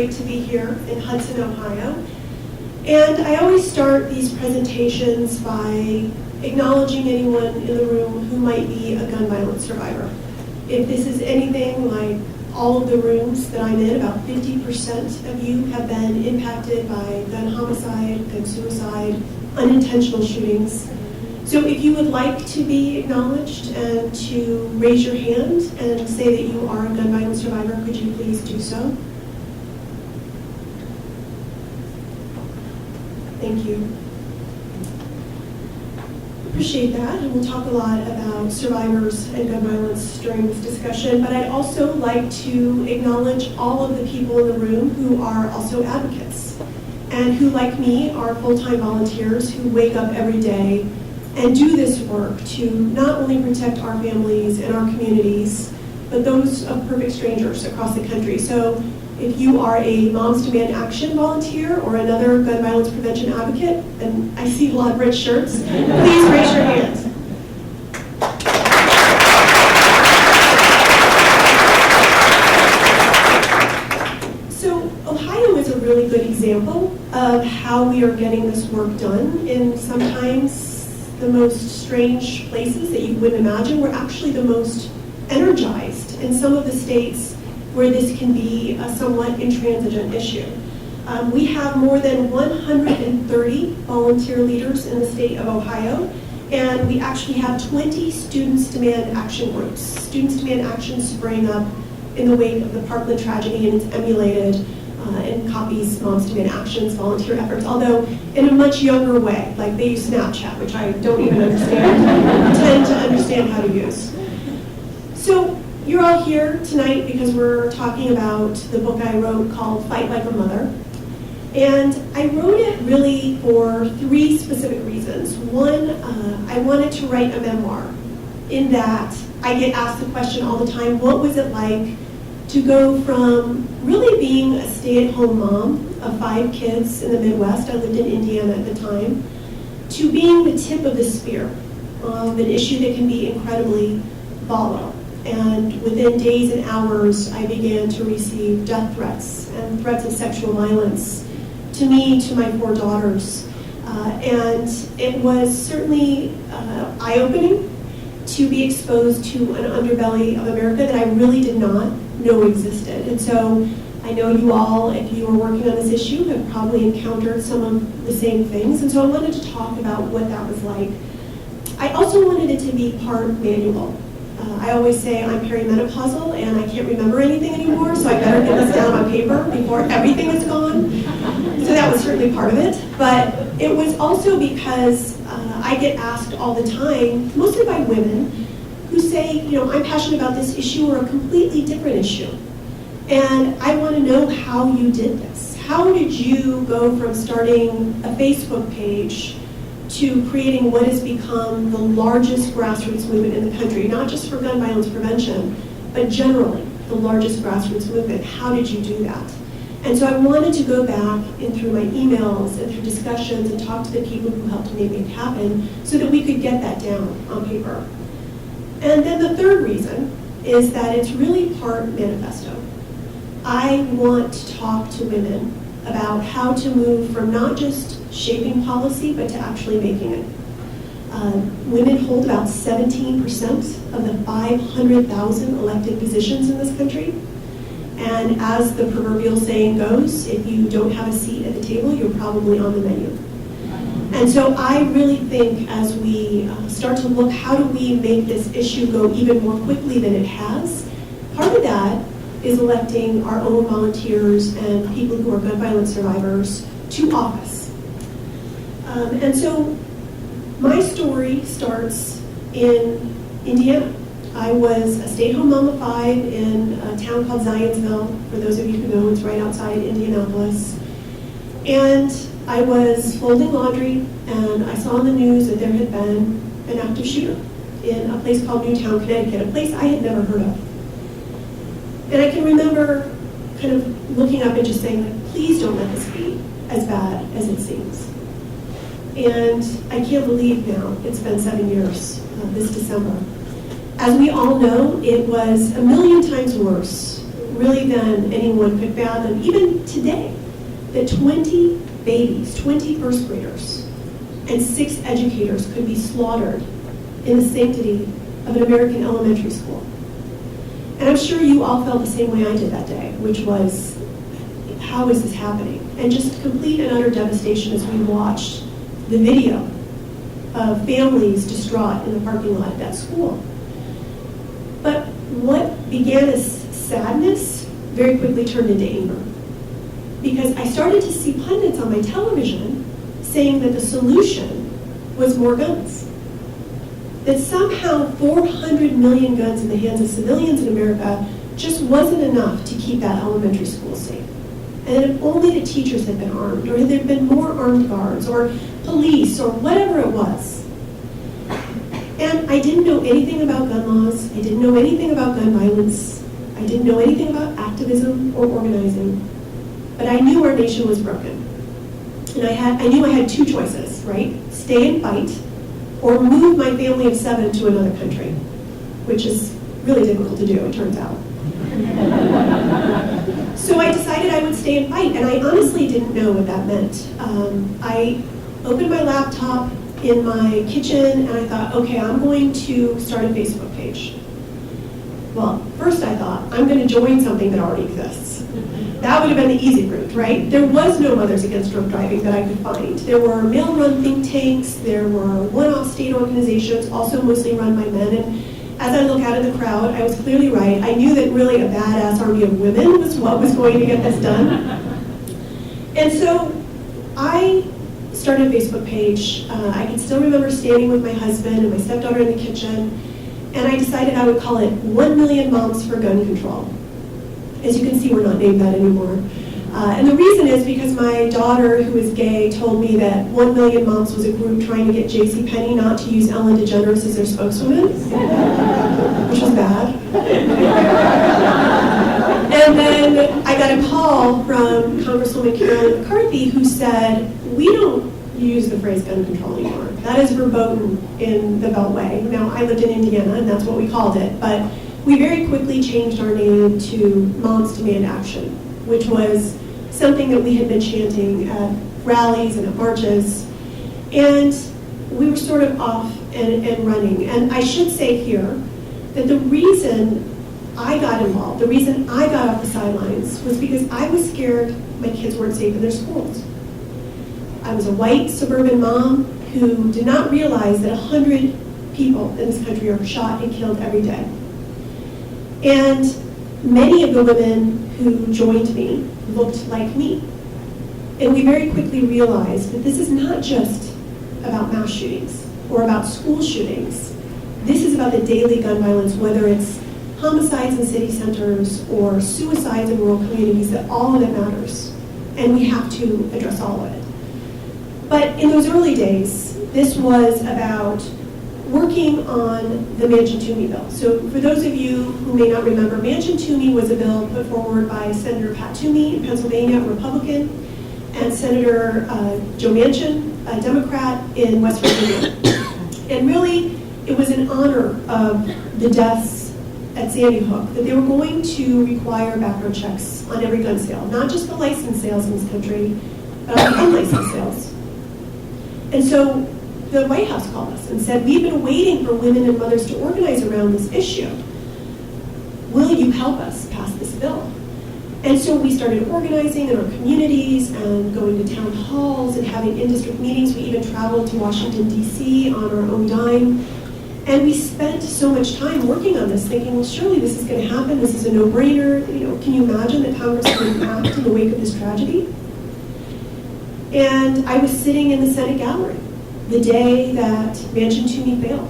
great to be here in Hudson, Ohio. And I always start these presentations by acknowledging anyone in the room who might be a gun violence survivor. If this is anything like all of the rooms that I'm in, about 50% of you have been impacted by gun homicide, gun suicide, unintentional shootings. So if you would like to be acknowledged and to raise your hand and say that you are a gun violence survivor, could you please do so? Thank you. Appreciate that, and we'll talk a lot about survivors and gun violence during this discussion, but I'd also like to acknowledge all of the people in the room who are also advocates and who, like me, are full-time volunteers who wake up every day and do this work to not only protect our families and our communities, but those of perfect strangers across the country. So if you are a Moms Demand Action volunteer or another gun violence prevention advocate, and I see a lot of red shirts, please raise your hand. So Ohio is a really good example of how we are getting this work done in sometimes the most strange places that you wouldn't imagine. We're actually the most energized in some of the states where this can be a somewhat intransigent issue. We have more than 130 volunteer leaders in the state of Ohio, and we actually have 20 Students Demand Action groups. Students Demand Action sprang up in the wake of the Parkland tragedy, and it's emulated and copies Moms Demand Action's volunteer efforts, although in a much younger way, like they use Snapchat, which I don't even pretend to understand how to use. So you're all here tonight because we're talking about the book I wrote called Fight Like a Mother. And I wrote it really for three specific reasons. One, I wanted to write a memoir in that I get asked the question all the time, what was it like to go from really being a stay-at-home mom of 5 kids in the Midwest, I lived in Indiana at the time, to being the tip of the spear of an issue that can be incredibly volatile. And within days and hours, I began to receive death threats and threats of sexual violence to me, to my 4 daughters. And it was certainly eye-opening to be exposed to an underbelly of America that I really did not know existed. And so I know you all, if you are working on this issue, have probably encountered some of the same things. And so I wanted to talk about what that was like. I also wanted it to be part manual. I always say I'm perimenopausal and I can't remember anything anymore, so I better get this down on paper before everything is gone. So that was certainly part of it. But it was also because I get asked all the time, mostly by women, who say, you know, I'm passionate about this issue or a completely different issue. And I want to know how you did this. How did you go from starting a Facebook page to creating what has become the largest grassroots movement in the country, not just for gun violence prevention, but generally the largest grassroots movement? How did you do that? And so I wanted to go back and through my emails and through discussions and talk to the people who helped make it happen so that we could get that down on paper. And then the third reason is that it's really part manifesto. I want to talk to women about how to move from not just shaping policy, but to actually making it. Women hold about 17% of the 500,000 elected positions in this country. And as the proverbial saying goes, if you don't have a seat at the table, you're probably on the menu. And so I really think as we start to look, how do we make this issue go even more quickly than it has? Part of that is electing our own volunteers and people who are gun violence survivors to office. And so my story starts in Indiana. I was a stay-at-home mom of 5 in a town called Zionsville. For those of you who know, it's right outside Indianapolis. And I was folding laundry, and I saw on the news that there had been an active shooter in a place called Newtown, Connecticut, a place I had never heard of. And I can remember kind of looking up and just saying, like, please don't let this be as bad as it seems. And I can't believe now it's been 7 years this December. As we all know, it was a million times worse really than anyone could fathom, even today, that 20 babies, 20 first graders, and 6 educators could be slaughtered in the sanctity of an American elementary school. And I'm sure you all felt the same way I did that day, which was, how is this happening? And just complete and utter devastation as we watched the video of families distraught in the parking lot at that school. But what began as sadness very quickly turned into anger. Because I started to see pundits on my television saying that the solution was more guns. That somehow 400 million guns in the hands of civilians in America just wasn't enough to keep that elementary school safe. And if only the teachers had been armed, or there had been more armed guards, or police, or whatever it was. And I didn't know anything about gun laws. I didn't know anything about gun violence. I didn't know anything about activism or organizing. But I knew our nation was broken. And I knew I had 2 choices, right? Stay and fight, or move my family of 7 to another country, which is really difficult to do, it turns out. So I decided I would stay and fight, and I honestly didn't know what that meant. I opened my laptop in my kitchen, and I thought, okay, I'm going to start a Facebook page. Well, first I thought, I'm going to join something that already exists. That would have been the easy route, right? There was no Mothers Against Drunk Driving that I could find. There were male-run think tanks, there were one-off state organizations, also mostly run by men, and as I look out at the crowd, I was clearly right. I knew that really a badass army of women was what was going to get this done. And so I started a Facebook page. I can still remember standing with my husband and my stepdaughter in the kitchen, and I decided I would call it 1 Million Moms for Gun Control. As you can see, we're not named that anymore. And the reason is because my daughter, who is gay, told me that 1 Million Moms was a group trying to get JCPenney not to use Ellen DeGeneres as their spokeswoman, which was bad. And then I got a call from Congresswoman Carolyn McCarthy, who said, we don't use the phrase gun control anymore. That is verboten in the Beltway. Now, I lived in Indiana, and that's what we called it, but we very quickly changed our name to Moms Demand Action, which was something that we had been chanting at rallies and at marches. And we were sort of off and running. And I should say here that the reason I got involved, the reason I got off the sidelines, was because I was scared my kids weren't safe in their schools. I was a white suburban mom who did not realize that 100 people in this country are shot and killed every day. And many of the women who joined me looked like me. And we very quickly realized that this is not just about mass shootings or about school shootings. This is about the daily gun violence, whether it's homicides in city centers or suicides in rural communities, that all of it matters. And we have to address all of it. But in those early days, this was about working on the Manchin-Toomey bill. So for those of you who may not remember, Manchin-Toomey was a bill put forward by Senator Pat Toomey in Pennsylvania, a Republican, and Senator Joe Manchin, a Democrat in West Virginia. And really, it was in honor of the deaths at Sandy Hook that they were going to require background checks on every gun sale, not just the licensed sales in this country, but on the unlicensed sales. And so the White House called us and said, we've been waiting for women and mothers to organize around this issue. Will you help us pass this bill? And so we started organizing in our communities and going to town halls and having in-district meetings. We even traveled to Washington, D.C. on our own dime. And we spent so much time working on this, thinking, well, surely this is going to happen. This is a no-brainer. You know, can you imagine that Congress would act in the wake of this tragedy? And I was sitting in the Senate gallery the day that Manchin-Toomey failed,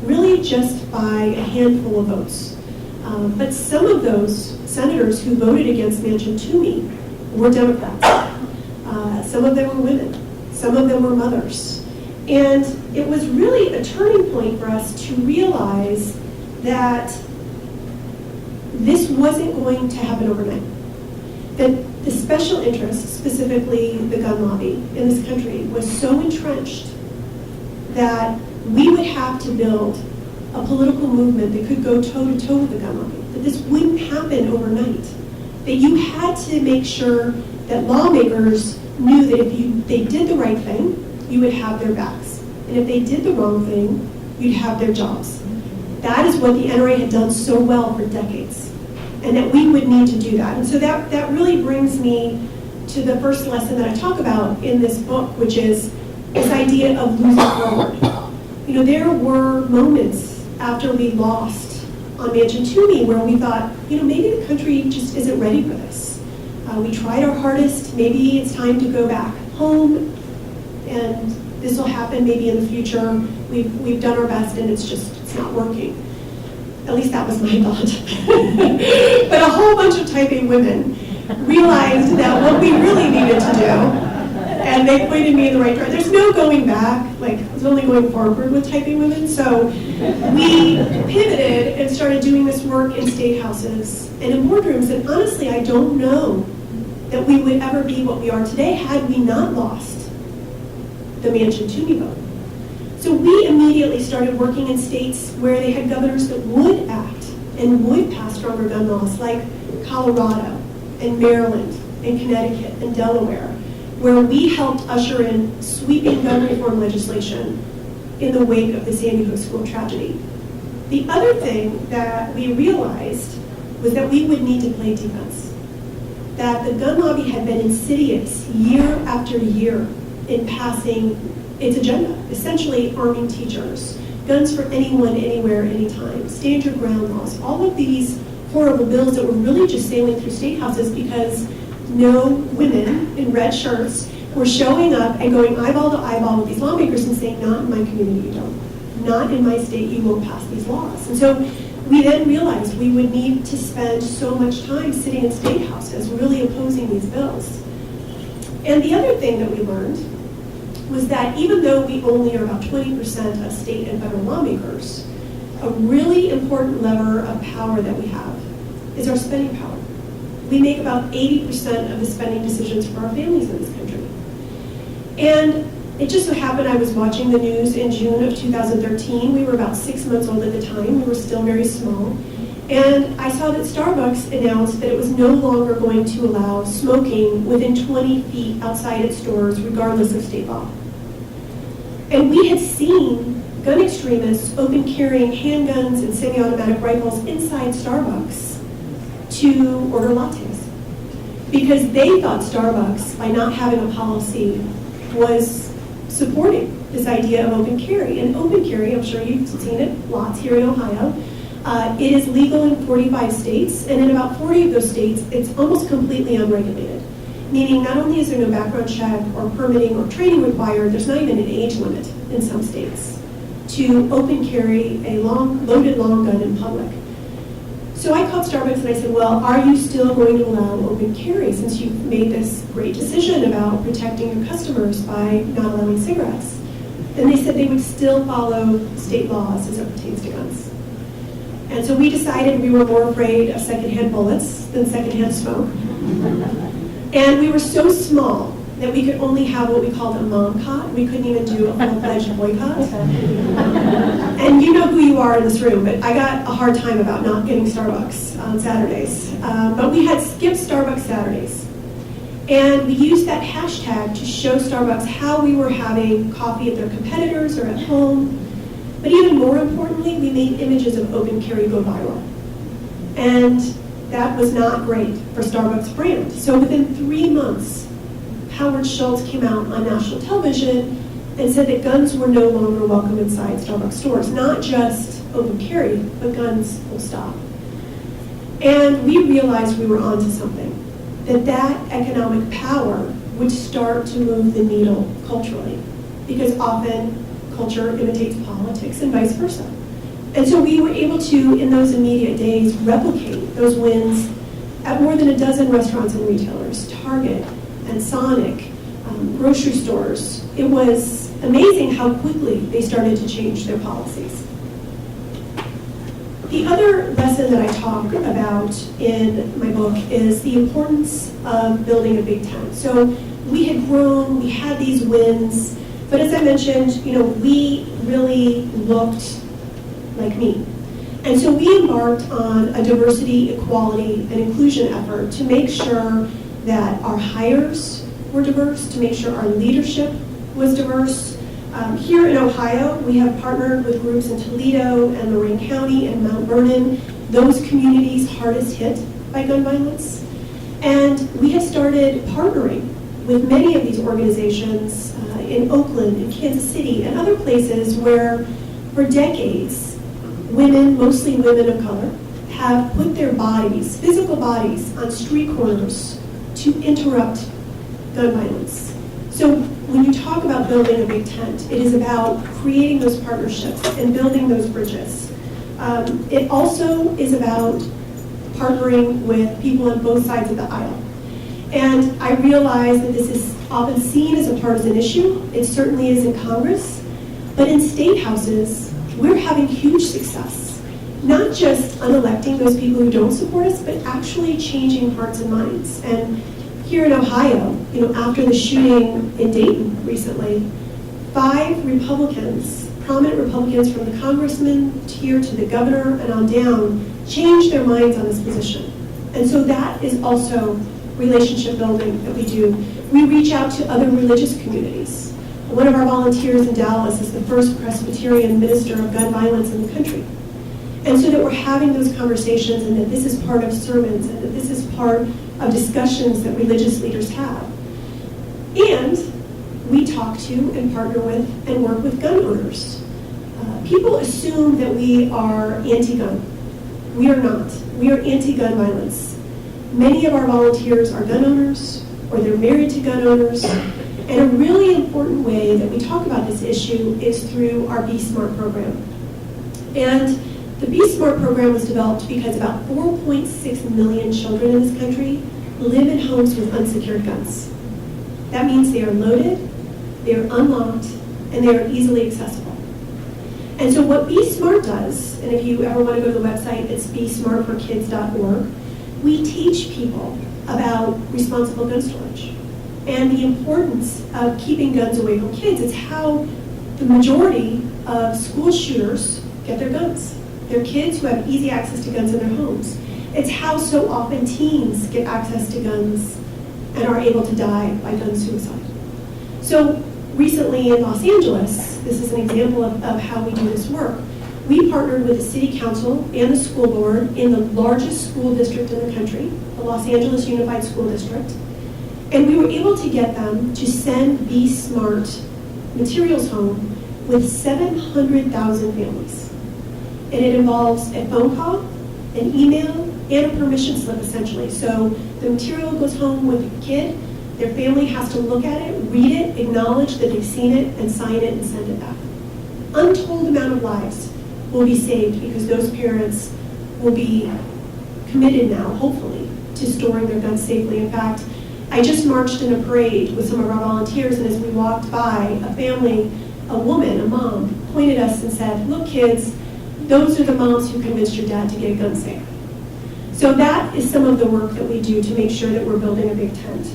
really just by a handful of votes. But some of those senators who voted against Manchin-Toomey were Democrats. Some of them were women. Some of them were mothers. And it was really a turning point for us to realize that this wasn't going to happen overnight. That the special interests, specifically the gun lobby in this country, was so entrenched that we would have to build a political movement that could go toe-to-toe with the gun lobby, that this wouldn't happen overnight, that you had to make sure that lawmakers knew that if they did the right thing, you would have their backs. And if they did the wrong thing, you'd have their jobs. That is what the NRA had done so well for decades, and that we would need to do that. And so that really brings me to the first lesson that I talk about in this book, which is this idea of losing forward. There were moments after we lost on Mansion Toomey where we thought, maybe the country just isn't ready for this. We tried our hardest. Maybe it's time to go back home, and this will happen maybe in the future. We've done our best, and it's not working. At least that was my thought. But a whole bunch of Type A women realized that what we really needed to do, and they pointed me in the right direction. There's no going back. It's only going forward with Type A women. So we pivoted and started doing this work in state houses and in boardrooms. And honestly, I don't know that we would ever be what we are today had we not lost the Mansion Toomey vote. So we immediately started working in states where they had governors that would act and would pass stronger gun laws, like Colorado and Maryland and Connecticut and Delaware, where we helped usher in sweeping gun reform legislation in the wake of the Sandy Hook school tragedy. The other thing that we realized was that we would need to play defense, that the gun lobby had been insidious year after year in passing its agenda, essentially arming teachers, guns for anyone, anywhere, anytime, stand your ground laws, all of these horrible bills that were really just sailing through state houses because no women in red shirts were showing up and going eyeball to eyeball with these lawmakers and saying, not in my community, you don't. Not in my state, you won't pass these laws. And so we then realized we would need to spend so much time sitting in state houses really opposing these bills. And the other thing that we learned was that even though we only are about 20% of state and federal lawmakers, a really important lever of power that we have is our spending power. We make about 80% of the spending decisions for our families in this country. And it just so happened I was watching the news in June of 2013. We were about 6 months old at the time. We were still very small. And I saw that Starbucks announced that it was no longer going to allow smoking within 20 feet outside its stores, regardless of state law. And we had seen gun extremists open carrying handguns and semi-automatic rifles inside Starbucks to order lattes, because they thought Starbucks, by not having a policy, was supporting this idea of open carry. And open carry, I'm sure you've seen it lots here in Ohio. It is legal in 45 states, and in about 40 of those states, it's almost completely unregulated. Meaning not only is there no background check or permitting or training required, there's not even an age limit in some states to open carry a loaded long gun in public. So I called Starbucks and I said, well, are you still going to allow open carry since you've made this great decision about protecting your customers by not allowing cigarettes? And they said they would still follow state laws as it pertains to guns. And so we decided we were more afraid of secondhand bullets than secondhand smoke. And we were so small that we could only have what we called a mom cot. We couldn't even do a full-fledged boycott. And you know who you are in this room, but I got a hard time about not getting Starbucks on Saturdays. But we had skipped Starbucks Saturdays. And we used that hashtag to show Starbucks how we were having coffee at their competitors or at home. But even more importantly, we made images of open carry go viral. And that was not great for Starbucks brand. So within 3 months, Howard Schultz came out on national television and said that guns were no longer welcome inside Starbucks stores. Not just open carry, but guns full stop. And we realized we were onto something, that economic power would start to move the needle culturally, because often culture imitates politics and vice versa. And so we were able to, in those immediate days, replicate those wins at more than a dozen restaurants and retailers, Target and Sonic, grocery stores. It was amazing how quickly they started to change their policies. The other lesson that I talk about in my book is the importance of building a big tent. So we had grown, we had these wins, but as I mentioned, we really looked like me. And so we embarked on a diversity, equality, and inclusion effort to make sure that our hires were diverse, to make sure our leadership was diverse. Here in Ohio, we have partnered with groups in Toledo and Lorraine County and Mount Vernon, those communities hardest hit by gun violence. And we have started partnering with many of these organizations in Oakland, in Kansas City, and other places where for decades, women, mostly women of color, have put their bodies, physical bodies, on street corners to interrupt gun violence. So when you talk about building a big tent, it is about creating those partnerships and building those bridges. It also is about partnering with people on both sides of the aisle. And I realize that this is often seen as a partisan issue. It certainly is in Congress. But in state houses, we're having huge success. Not just unelecting those people who don't support us, but actually changing hearts and minds. And here in Ohio, after the shooting in Dayton recently, 5 Republicans, prominent Republicans from the congressman here to the governor and on down, changed their minds on this position. And so that is also relationship building that we do. We reach out to other religious communities. One of our volunteers in Dallas is the first Presbyterian minister of gun violence in the country. And so that we're having those conversations and that this is part of sermons and that this is part of discussions that religious leaders have. And we talk to and partner with and work with gun owners. People assume that we are anti-gun. We are not. We are anti-gun violence. Many of our volunteers are gun owners or they're married to gun owners. And a really important way that we talk about this issue is through our Be Smart program. And the Be Smart program was developed because about 4.6 million children in this country live in homes with unsecured guns. That means they are loaded, they are unlocked, and they are easily accessible. And so what Be Smart does, and if you ever want to go to the website, it's besmartforkids.org, we teach people about responsible gun storage and the importance of keeping guns away from kids. It's how the majority of school shooters get their guns. They're kids who have easy access to guns in their homes. It's how so often teens get access to guns and are able to die by gun suicide. So recently in Los Angeles, this is an example of how we do this work. We partnered with the city council and the school board in the largest school district in the country, the Los Angeles Unified School District, and we were able to get them to send Be Smart materials home with 700,000 families. And it involves a phone call, an email, and a permission slip, essentially. So the material goes home with the kid, their family has to look at it, read it, acknowledge that they've seen it, and sign it and send it back. Untold amount of lives will be saved because those parents will be committed now, hopefully, to storing their guns safely. In fact, I just marched in a parade with some of our volunteers, and as we walked by, a family, a woman, a mom, pointed us and said, "Look, kids, those are the moms who convinced your dad to get a gun safe." So that is some of the work that we do to make sure that we're building a big tent.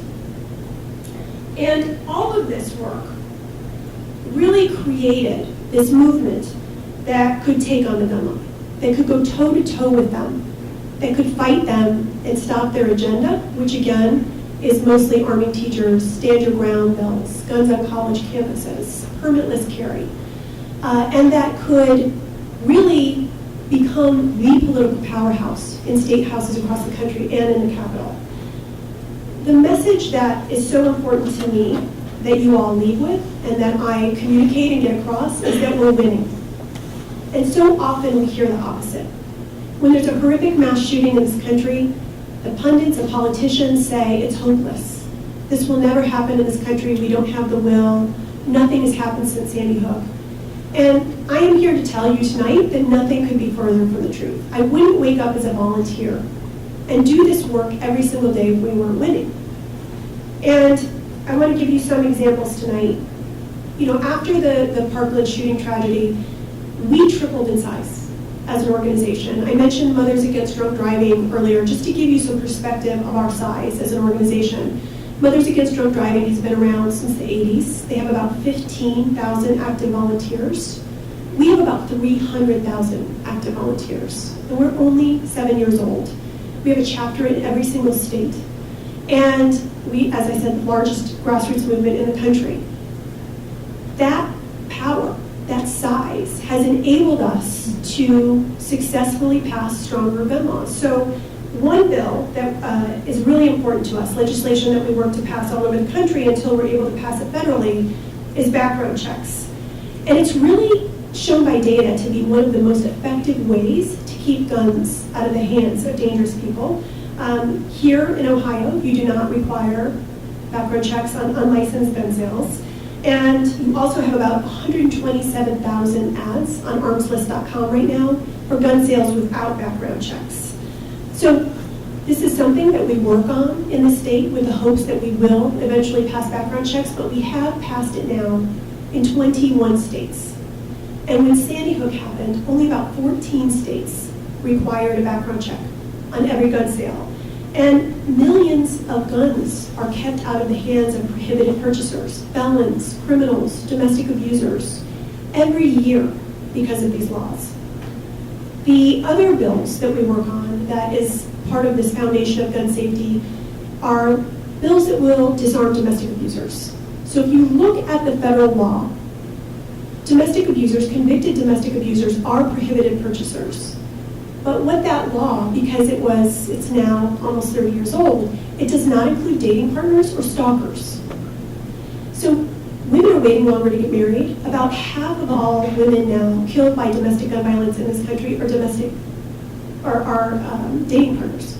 And all of this work really created this movement that could take on the gun lobby, that could go toe-to-toe with them, that could fight them and stop their agenda, which again is mostly arming teachers, stand your ground bills, guns on college campuses, permitless carry, and that could really become the political powerhouse in state houses across the country and in the Capitol. The message that is so important to me that you all leave with and that I communicate and get across is that we're winning. And so often we hear the opposite. When there's a horrific mass shooting in this country, the pundits and politicians say it's hopeless. This will never happen in this country. We don't have the will. Nothing has happened since Sandy Hook. And I am here to tell you tonight that nothing could be further from the truth. I wouldn't wake up as a volunteer and do this work every single day if we weren't winning. And I want to give you some examples tonight. After the Parkland shooting tragedy, we tripled in size as an organization. I mentioned Mothers Against Drunk Driving earlier, just to give you some perspective of our size as an organization. Mothers Against Drunk Driving has been around since the 80s. They have about 15,000 active volunteers. We have about 300,000 active volunteers, and we're only 7 years old. We have a chapter in every single state. And we, as I said, the largest grassroots movement in the country. That power, that size, has enabled us to successfully pass stronger gun laws. So one bill that is really important to us, legislation that we work to pass all over the country until we're able to pass it federally, is background checks. And it's really shown by data to be one of the most effective ways to keep guns out of the hands of dangerous people. Here in Ohio, you do not require background checks on unlicensed gun sales. And you also have about 127,000 ads on armslist.com right now for gun sales without background checks. So this is something that we work on in the state with the hopes that we will eventually pass background checks, but we have passed it now in 21 states. And when Sandy Hook happened, only about 14 states required a background check on every gun sale. And millions of guns are kept out of the hands of prohibited purchasers, felons, criminals, domestic abusers, every year because of these laws. The other bills that we work on that is part of this foundation of gun safety are bills that will disarm domestic abusers. So if you look at the federal law, domestic abusers, convicted domestic abusers, are prohibited purchasers. But what that law, because it's now almost 30 years old, it does not include dating partners or stalkers. So women are waiting longer to get married. About half of all women now killed by domestic gun violence in this country are dating partners.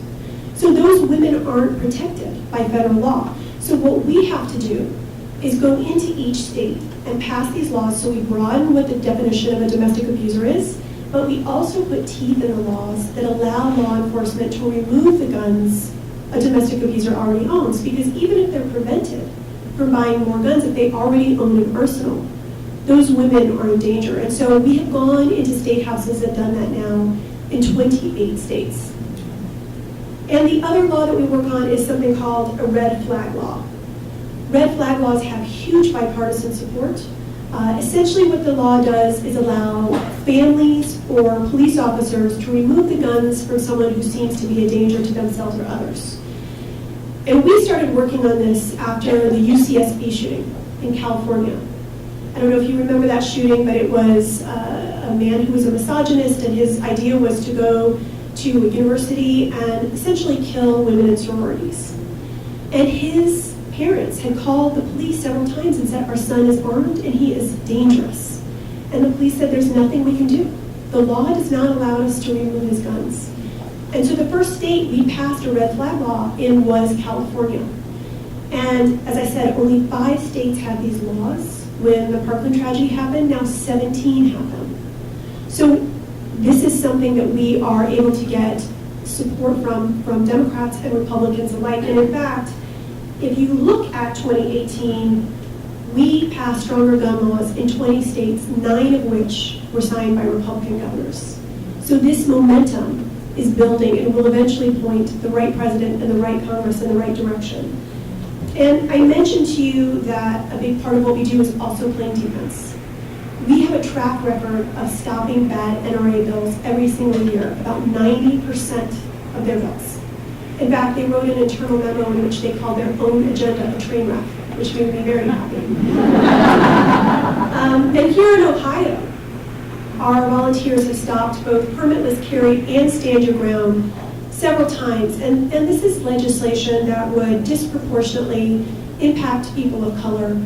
So those women aren't protected by federal law. So what we have to do is go into each state and pass these laws so we broaden what the definition of a domestic abuser is, but we also put teeth in the laws that allow law enforcement to remove the guns a domestic abuser already owns, because even if they're prevented from buying more guns, if they already own an arsenal, those women are in danger. And so we have gone into state houses that have done that now in 28 states. And the other law that we work on is something called a red flag law. Red flag laws have huge bipartisan support. Essentially what the law does is allow families or police officers to remove the guns from someone who seems to be a danger to themselves or others. And we started working on this after the UCSB shooting in California. I don't know if you remember that shooting, but it was a man who was a misogynist, and his idea was to go to a university and essentially kill women in sororities. And his parents had called the police several times and said, our son is armed and he is dangerous. And the police said, there's nothing we can do. The law does not allow us to remove his guns. And so the first state we passed a red flag law in was California. And as I said, only 5 states had these laws. When the Parkland tragedy happened, now 17 have them. So this is something that we are able to get support from Democrats and Republicans alike. And in fact, if you look at 2018, we passed stronger gun laws in 20 states, 9 of which were signed by Republican governors. So this momentum is building and will eventually point the right president and the right Congress in the right direction. And I mentioned to you that a big part of what we do is also playing defense. We have a track record of stopping bad NRA bills every single year, about 90% of their bills. In fact, they wrote an internal memo in which they called their own agenda a train wreck, which made me very happy. And here in Ohio, our volunteers have stopped both permitless carry and stand your ground several times. And this is legislation that would disproportionately impact people of color.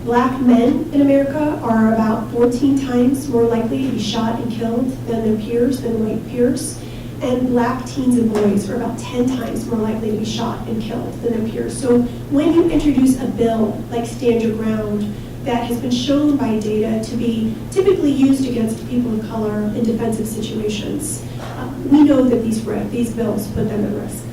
Black men in America are about 14 times more likely to be shot and killed than their peers, than white peers. And black teens and boys are about 10 times more likely to be shot and killed than their peers. So when you introduce a bill like Stand Your Ground that has been shown by data to be typically used against people of color in defensive situations, we know that these bills put them at risk.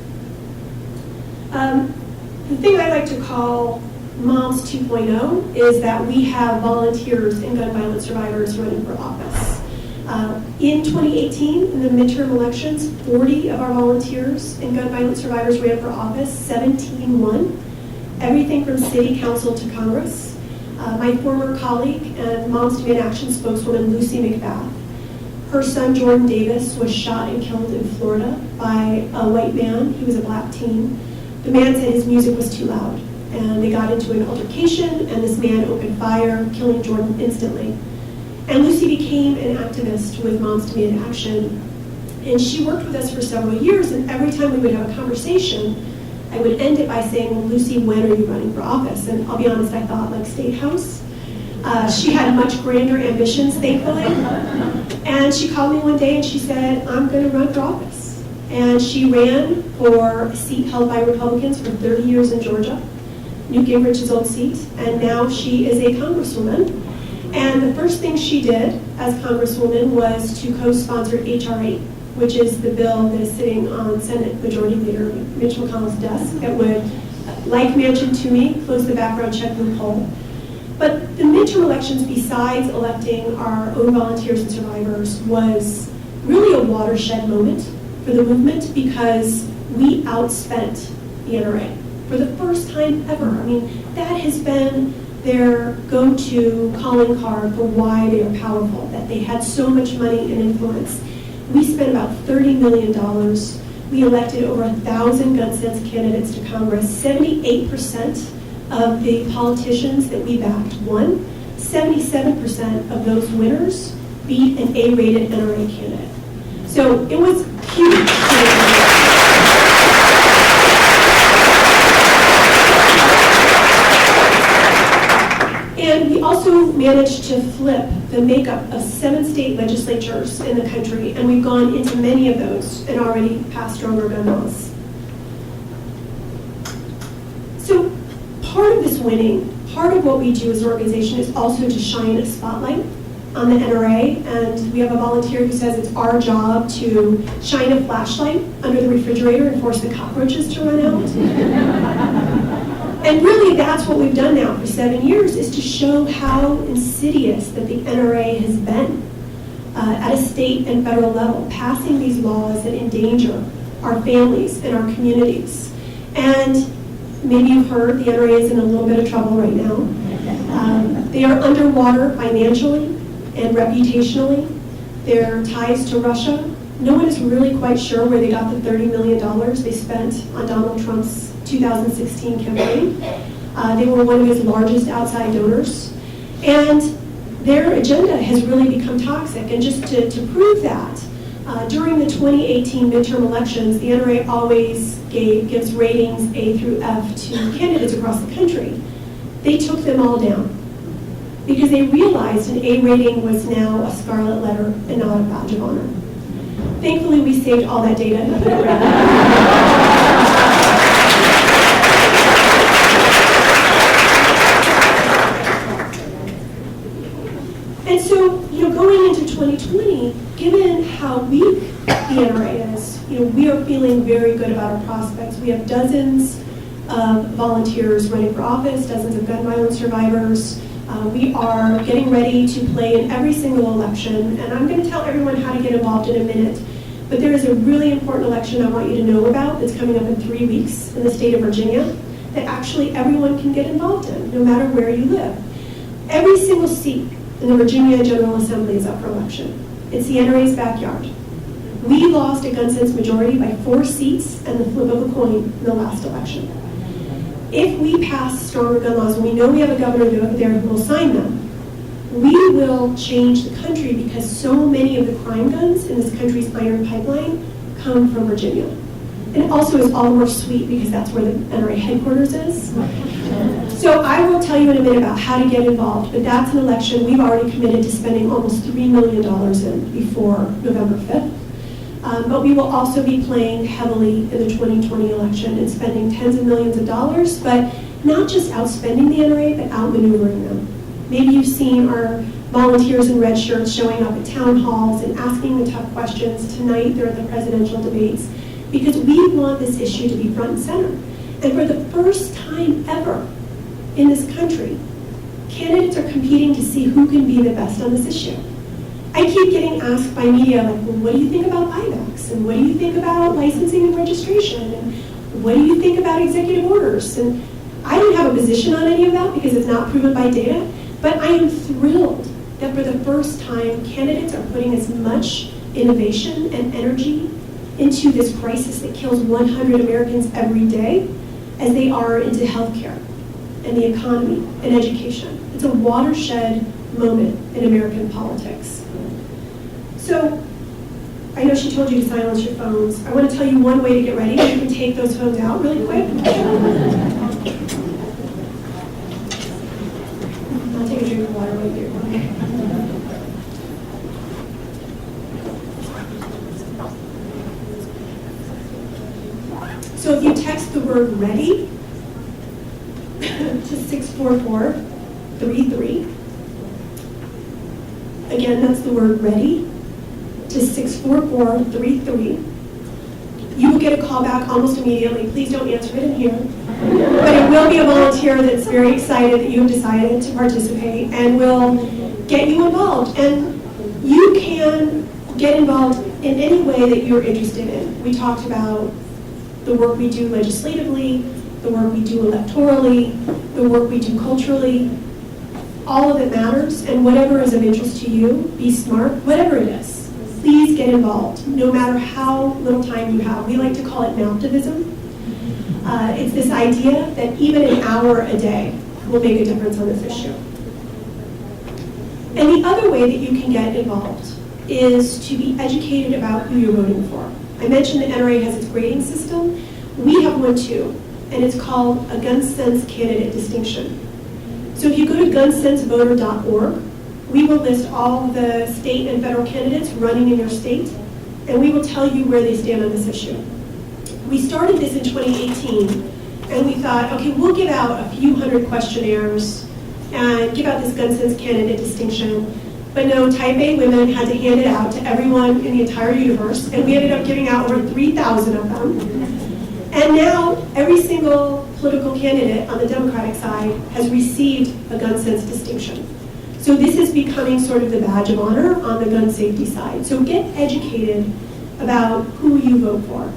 The thing I like to call Moms 2.0 is that we have volunteers and gun violence survivors running for office. In 2018, in the midterm elections, 40 of our volunteers and gun violence survivors ran for office, 17 won. Everything from city council to Congress. my former colleague and Moms Demand Action spokeswoman Lucy McBath. Her son Jordan Davis was shot and killed in Florida by a white man. He was a black teen. The man said his music was too loud, and they got into an altercation, and this man opened fire, killing Jordan instantly. And Lucy became an activist with Moms Demand Action, and she worked with us for several years, and every time we would have a conversation, I would end it by saying, well, Lucy, when are you running for office? And I'll be honest, I thought like State House. She had much grander ambitions, thankfully. And she called me one day and she said, I'm going to run for office. And she ran for a seat held by Republicans for 30 years in Georgia, Newt Gingrich's old seat, and now she is a congresswoman. And the first thing she did as congresswoman was to co-sponsor H.R. 8, which is the bill that is sitting on Senate Majority Leader Mitch McConnell's desk that would, like Manchin Toomey, close the background check loophole. But the midterm elections, besides electing our own volunteers and survivors, was really a watershed moment for the movement because we outspent the NRA for the first time ever. I mean, that has been their go-to calling card for why they are powerful, that they had so much money and influence. We spent about $30 million. We elected over 1,000 gun sense candidates to Congress. 78% of the politicians that we backed won. 77% of those winners beat an A-rated NRA candidate. So it was huge. And we also managed to flip the makeup of 7 state legislatures in the country, and we've gone into many of those and already passed stronger gun laws. So part of this winning, part of what we do as an organization is also to shine a spotlight on the NRA, and we have a volunteer who says it's our job to shine a flashlight under the refrigerator and force the cockroaches to run out. And really, that's what we've done now for 7 years, is to show how insidious that the NRA has been at a state and federal level, passing these laws that endanger our families and our communities. And maybe you've heard the NRA is in a little bit of trouble right now. They are underwater financially and reputationally. Their ties to Russia, no one is really quite sure where they got the $30 million they spent on Donald Trump's 2016 campaign. They were one of his largest outside donors. And their agenda has really become toxic. And just to prove that, during the 2018 midterm elections, the NRA always gives ratings A through F to candidates across the country. They took them all down because they realized an A rating was now a scarlet letter and not a badge of honor. Thankfully, we saved all that data and put it around. And so, going into 2020, given how weak the NRA is, we are feeling very good about our prospects. We have dozens of volunteers running for office, dozens of gun violence survivors. We are getting ready to play in every single election, and I'm going to tell everyone how to get involved in a minute. But there is a really important election I want you to know about that's coming up in 3 weeks in the state of Virginia that actually everyone can get involved in, no matter where you live. Every single seat in the Virginia General Assembly is up for election. It's the NRA's backyard. We lost a gun sense majority by 4 seats and the flip of a coin in the last election. If we pass stronger gun laws, and we know we have a governor there who will sign them, we will change the country because so many of the crime guns in this country's iron pipeline come from Virginia. And it also is all the more sweet because that's where the NRA headquarters is. So I will tell you in a minute about how to get involved, but that's an election we've already committed to spending almost $3 million in before November 5th. But we will also be playing heavily in the 2020 election and spending tens of millions of dollars, but not just outspending the NRA, but outmaneuvering them. Maybe you've seen our volunteers in red shirts showing up at town halls and asking the tough questions. Tonight they're at the presidential debates because we want this issue to be front and center. And for the first time ever in this country, candidates are competing to see who can be the best on this issue. I keep getting asked by media, like, well, what do you think about buybacks? And what do you think about licensing and registration? And what do you think about executive orders? And I don't have a position on any of that because it's not proven by data, but I am thrilled that for the first time, candidates are putting as much innovation and energy into this crisis that kills 100 Americans every day as they are into healthcare and the economy and education. It's a watershed moment in American politics. So, I know she told you to silence your phones. I want to tell you one way to get ready. You can take those phones out really quick. I'll take a drink of water right here. So if you text the word ready to 64433, again, that's the word ready to 64433, you will get a call back almost immediately. Please don't answer it in here. But it will be a volunteer that's very excited that you have decided to participate and will get you involved. And you can get involved in any way that you're interested in. We talked about the work we do legislatively, the work we do electorally, the work we do culturally. All of it matters, and whatever is of interest to you, be smart, whatever it is. Please get involved, no matter how little time you have. We like to call it nowtivism. It's this idea that even an hour a day will make a difference on this issue. And the other way that you can get involved is to be educated about who you're voting for. I mentioned the NRA has its grading system. We have one too, and it's called a gun sense candidate distinction. So if you go to gunsensevoter.org, we will list all the state and federal candidates running in your state, and we will tell you where they stand on this issue. We started this in 2018, and we thought, okay, we'll give out a few hundred questionnaires and give out this gun sense candidate distinction. But no, type A women had to hand it out to everyone in the entire universe, and we ended up giving out over 3,000 of them. And now, every single political candidate on the Democratic side has received a gun sense distinction. So this is becoming sort of the badge of honor on the gun safety side. So get educated about who you vote for.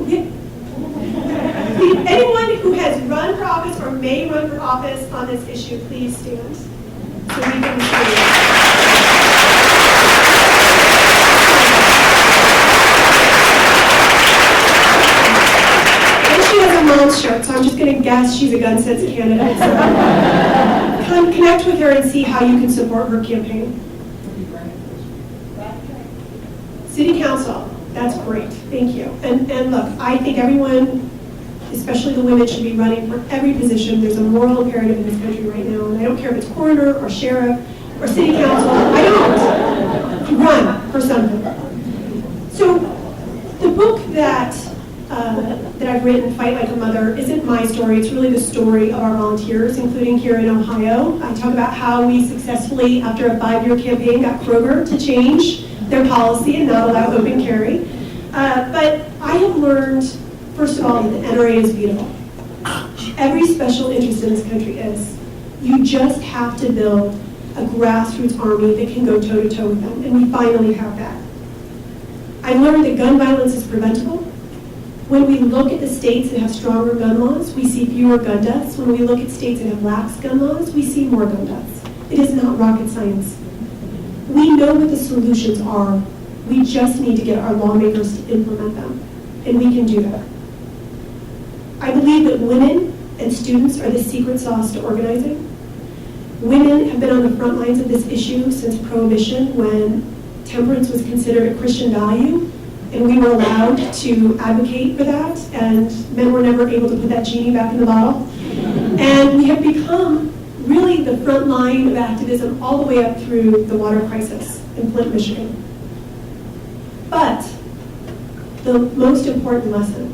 Okay. Anyone who has run for office or may run for office on this issue, please stand. So we can see. Mom's shirt, so I'm just going to guess she's a gun sense candidate. So connect with her and see how you can support her campaign. City Council, that's great, thank you. And look, I think everyone, especially the women, should be running for every position. There's a moral imperative in this country right now, and I don't care if it's coroner or sheriff or city council. I don't run for something. So the book that I've written, Fight Like a Mother, isn't my story. It's really the story of our volunteers, including here in Ohio. I talk about how we successfully, after a 5-year campaign, got Kroger to change their policy and not allow open carry. But I have learned, first of all, that the NRA is beautiful. Every special interest in this country is. You just have to build a grassroots army that can go toe-to-toe with them, and we finally have that. I learned that gun violence is preventable. When we look at the states that have stronger gun laws, we see fewer gun deaths. When we look at states that have lax gun laws, we see more gun deaths. It is not rocket science. We know what the solutions are. We just need to get our lawmakers to implement them, and we can do that. I believe that women and students are the secret sauce to organizing. Women have been on the front lines of this issue since Prohibition, when temperance was considered a Christian value, and we were allowed to advocate for that, and men were never able to put that genie back in the bottle. And we have become really the front line of activism all the way up through the water crisis in Flint, Michigan. But the most important lesson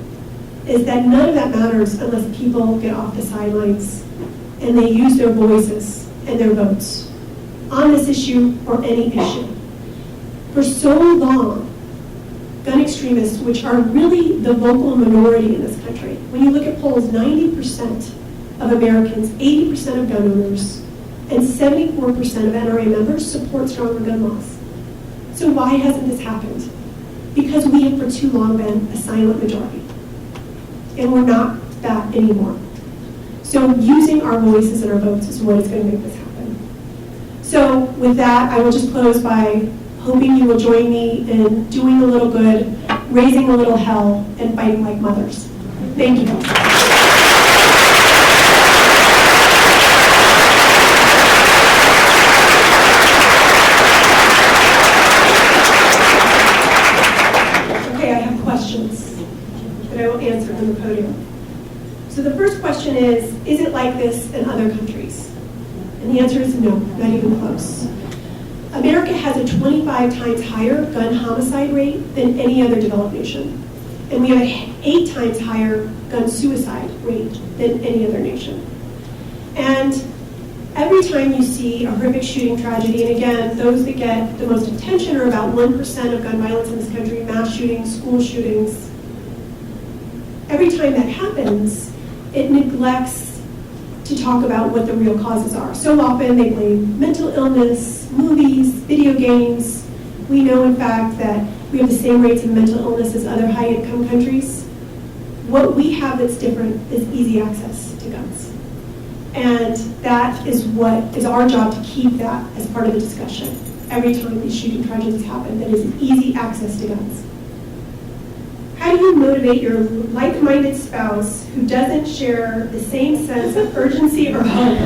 is that none of that matters unless people get off the sidelines and they use their voices and their votes on this issue or any issue. For so long, gun extremists, which are really the vocal minority in this country, when you look at polls, 90% of Americans, 80% of gun owners, and 74% of NRA members support stronger gun laws. So why hasn't this happened? Because we have for too long been a silent majority. And we're not that anymore. So using our voices and our votes is what is going to make this happen. So with that, I will just close by hoping you will join me in doing a little good, raising a little hell, and fighting like mothers. Thank you. Okay, I have questions that I will answer from the podium. So the first question is it like this in other countries? And the answer is no, not even close. America has a 25 times higher gun homicide rate than any other developed nation. And we have an 8 times higher gun suicide rate than any other nation. And every time you see a horrific shooting tragedy, and again, those that get the most attention are about 1% of gun violence in this country, mass shootings, school shootings. Every time that happens, it neglects to talk about what the real causes are. So often they blame mental illness, movies, video games. We know, in fact, that we have the same rates of mental illness as other high-income countries. What we have that's different is easy access to guns. And that is what is our job, to keep that as part of the discussion. Every time these shooting tragedies happen, that is easy access to guns. How do you motivate your like-minded spouse who doesn't share the same sense of urgency or hope?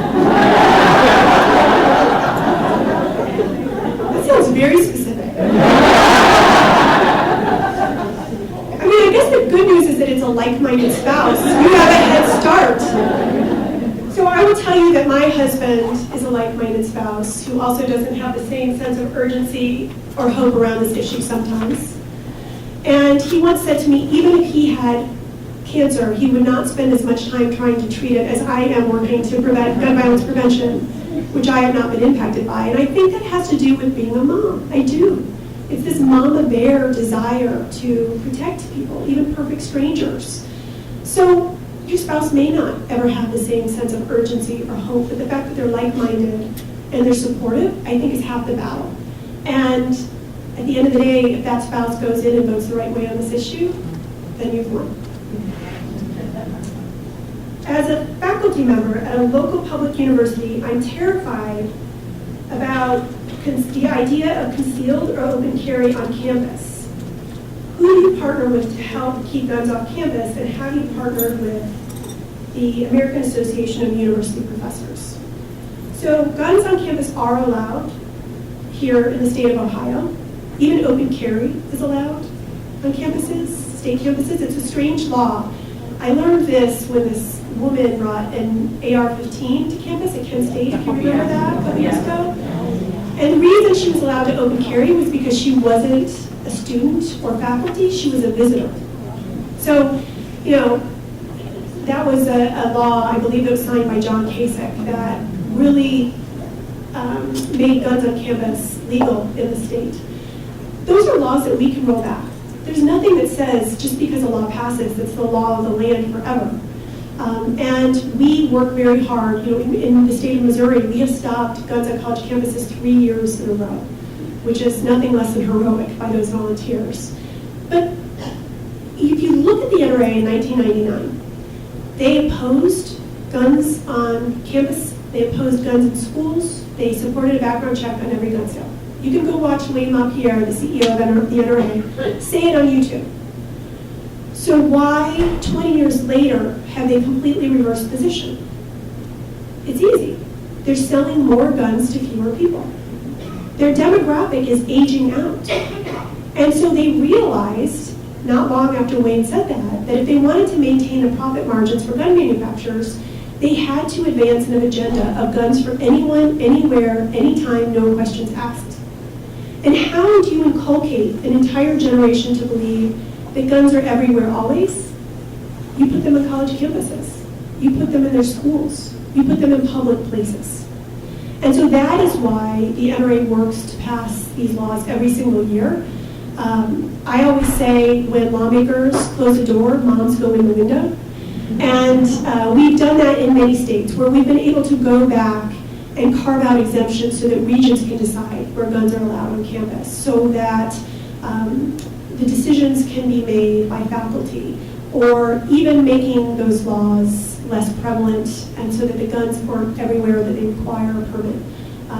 That sounds very specific. I mean, I guess the good news is that it's a like-minded spouse. You have a head start. So I will tell you that my husband is a like-minded spouse who also doesn't have the same sense of urgency or hope around this issue sometimes. And he once said to me, even if he had cancer, he would not spend as much time trying to treat it as I am working to prevent gun violence prevention, which I have not been impacted by. And I think that has to do with being a mom. I do. It's this mama bear desire to protect people, even perfect strangers. So your spouse may not ever have the same sense of urgency or hope, but the fact that they're like-minded and they're supportive, I think, is half the battle. And at the end of the day, if that spouse goes in and votes the right way on this issue, then you've won. As a faculty member at a local public university, I'm terrified about the idea of concealed or open carry on campus. Who do you partner with to help keep guns off campus, and how do you partner with the American Association of University Professors? So guns on campus are allowed here in the state of Ohio. Even open carry is allowed on campuses, state campuses. It's a strange law. I learned this when this woman brought an AR-15 to campus at Kent State, if you remember that, a couple years ago. And the reason she was allowed to open carry was because she wasn't a student or faculty, she was a visitor. So, you know, that was a law, I believe it was signed by John Kasich, that really made guns on campus legal in the state. Those are laws that we can roll back. There's nothing that says just because a law passes, it's the law of the land forever. And we work very hard. You know, in the state of Missouri, we have stopped guns on college campuses 3 years in a row, which is nothing less than heroic by those volunteers. But if you look at the NRA in 1999, they opposed guns on campus, they opposed guns in schools, they supported a background check on every gun sale. You can go watch Wayne LaPierre, the CEO of the NRA, say it on YouTube. So why, 20 years later, have they completely reversed position? It's easy. They're selling more guns to fewer people. Their demographic is aging out. And so they realized, not long after Wayne said that if they wanted to maintain the profit margins for gun manufacturers, they had to advance an agenda of guns for anyone, anywhere, anytime, no questions asked. And how do you inculcate an entire generation to believe that guns are everywhere always? You put them on college campuses. You put them in their schools. You put them in public places. And so that is why the NRA works to pass these laws every single year. I always say when lawmakers close a door, moms go in the window. And we've done that in many states where we've been able to go back and carve out exemptions so that regions can decide where guns are allowed on campus, so that the decisions can be made by faculty or even making those laws less prevalent and so that the guns aren't everywhere that they require a permit.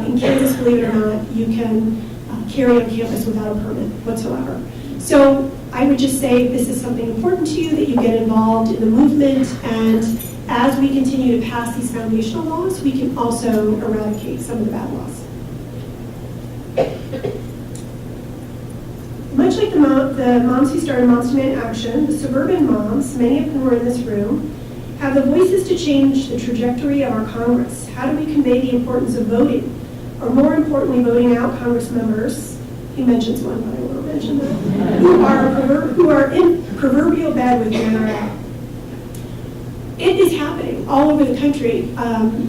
In Kansas, believe it or not, you can carry on campus without a permit whatsoever. So I would just say this is something important to you, that you get involved in the movement, and as we continue to pass these foundational laws, we can also eradicate some of the bad laws. Much like the moms who started Moms Demand Action, the suburban moms, many of whom are in this room, have the voices to change the trajectory of our Congress. How do we convey the importance of voting? Or more importantly, voting out Congress members, he mentions one, but I won't mention that, who are in proverbial bed with the NRA. It is happening all over the country.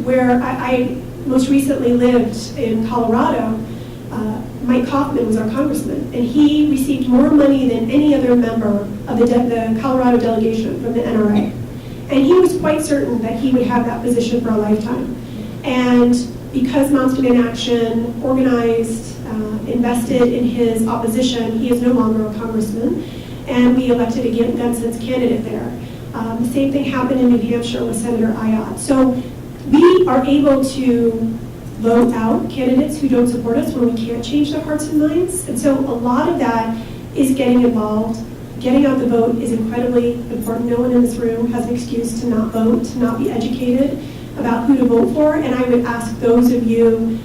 Where I most recently lived in Colorado, Mike Kaufman was our congressman, and he received more money than any other member of the Colorado delegation from the NRA. And he was quite certain that he would have that position for a lifetime. And because Moms Demand Action organized, invested in his opposition, he is no longer a congressman, and we elected a gun sense candidate there. The same thing happened in New Hampshire with Senator Ayotte. So we are able to vote out candidates who don't support us when we can't change their hearts and minds. And so a lot of that is getting involved. Getting out the vote is incredibly important. No one in this room has an excuse to not vote, to not be educated about who to vote for. And I would ask those of you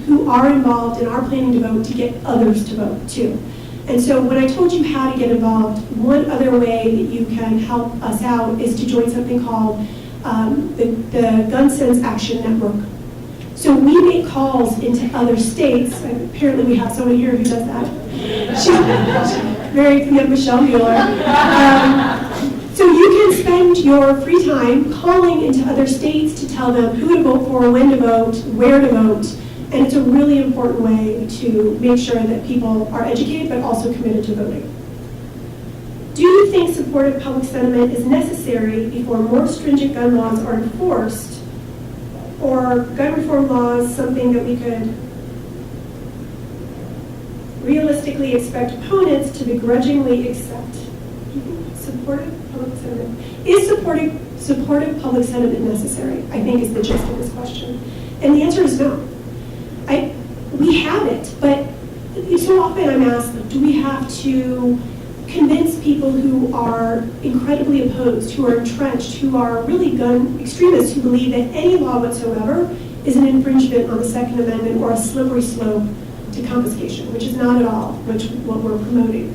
who are involved and are planning to vote to get others to vote too. And so when I told you how to get involved, one other way that you can help us out is to join something called the Gun Sense Action Network. So we make calls into other states. Apparently we have someone here who does that. She's very, Michelle Mueller. So you can spend your free time calling into other states to tell them who to vote for, when to vote, where to vote. And it's a really important way to make sure that people are educated but also committed to voting. Do you think supportive public sentiment is necessary before more stringent gun laws are enforced, or gun reform laws something that we could realistically expect opponents to begrudgingly accept? Supportive public sentiment. Is supportive public sentiment necessary? I think is the gist of this question. And the answer is no. We have it, but so often I'm asked, do we have to convince people who are incredibly opposed, who are entrenched, who are really gun extremists, who believe that any law whatsoever is an infringement on the Second Amendment or a slippery slope to confiscation, which is not at all what we're promoting.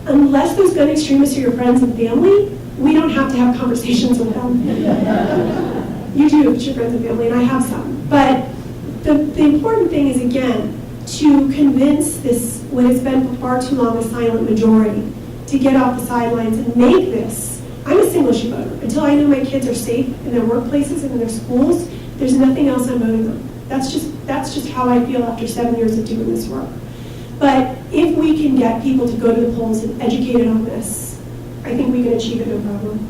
Unless those gun extremists are your friends and family, we don't have to have conversations with them. You do, if it's your friends and family, and I have some. But the important thing is, again, to convince this, what has been for far too long a silent majority, to get off the sidelines and make this. I'm a single issue voter. Until I know my kids are safe in their workplaces and in their schools, there's nothing else I'm voting on. That's just how I feel after 7 years of doing this work. But if we can get people to go to the polls and educated on this, I think we can achieve it no problem.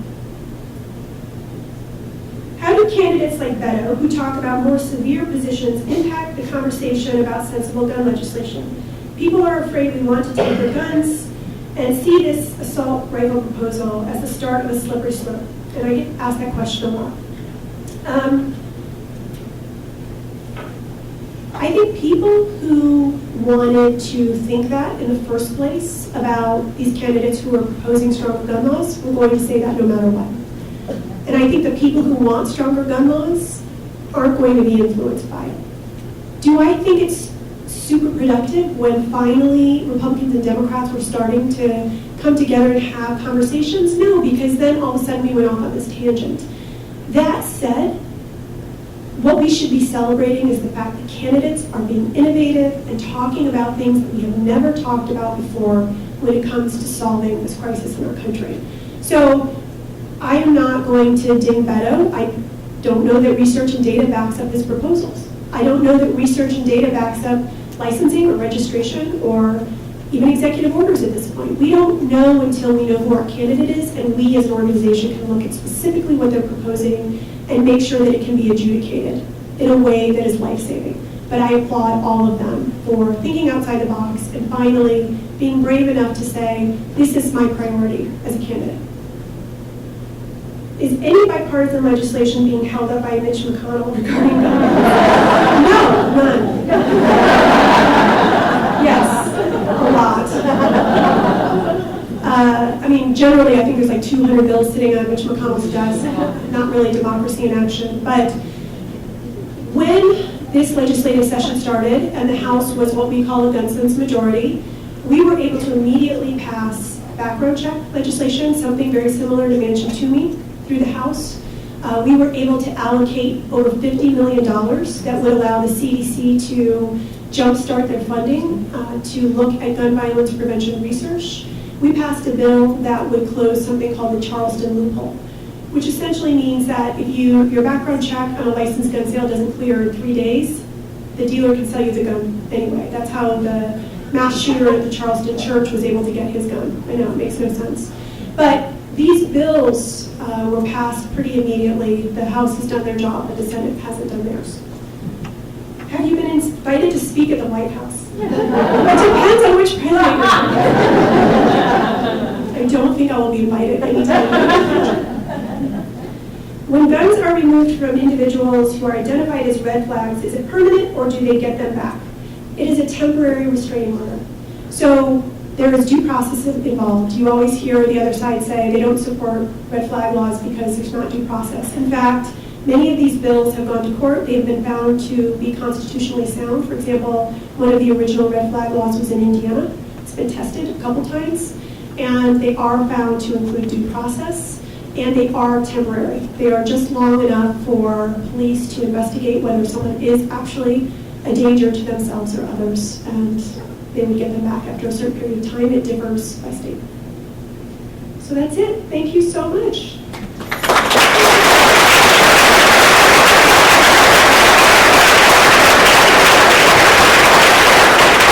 How do candidates like Beto, who talk about more severe positions, impact the conversation about sensible gun legislation? People are afraid we want to take their guns and see this assault rifle proposal as the start of a slippery slope. And I get asked that question a lot. I think people who wanted to think that in the first place about these candidates who are proposing stronger gun laws were going to say that no matter what. And I think the people who want stronger gun laws aren't going to be influenced by it. Do I think it's super productive when finally Republicans and Democrats were starting to come together and have conversations? No, because then all of a sudden we went off on this tangent. That said, what we should be celebrating is the fact that candidates are being innovative and talking about things that we have never talked about before when it comes to solving this crisis in our country. So I am not going to ding Beto. I don't know that research and data backs up his proposals. I don't know that research and data backs up licensing or registration or even executive orders at this point. We don't know until we know who our candidate is, and we as an organization can look at specifically what they're proposing and make sure that it can be adjudicated in a way that is life-saving. But I applaud all of them for thinking outside the box and finally being brave enough to say, this is my priority as a candidate. Is any bipartisan legislation being held up by Mitch McConnell regarding gun violence? No, none. Yes, a lot. I mean, generally, I think there's like 200 bills sitting on Mitch McConnell's desk. Not really democracy in action. But when this legislative session started and the House was what we call a gun sense majority, we were able to immediately pass background check legislation, something very similar to Manchin Toomey, through the House. We were able to allocate over $50 million that would allow the CDC to jumpstart their funding to look at gun violence prevention research. We passed a bill that would close something called the Charleston loophole, which essentially means that if your background check on a licensed gun sale doesn't clear in 3 days, the dealer can sell you the gun anyway. That's how the mass shooter at the Charleston church was able to get his gun. I know, it makes no sense. But these bills were passed pretty immediately. The House has done their job, but the Senate hasn't done theirs. Have you been invited to speak at the White House? It depends on which president you're I don't think I will be invited anytime in the future. When guns are removed from individuals who are identified as red flags, is it permanent or do they get them back? It is a temporary restraining order. So there is due process involved. You always hear the other side say they don't support red flag laws because there's not due process. In fact, many of these bills have gone to court. They have been found to be constitutionally sound. For example, one of the original red flag laws was in Indiana. It's been tested a couple times, and they are found to include due process, and they are temporary. They are just long enough for police to investigate whether someone is actually a danger to themselves or others, and they would get them back after a certain period of time. It differs by state. So that's it. Thank you so much.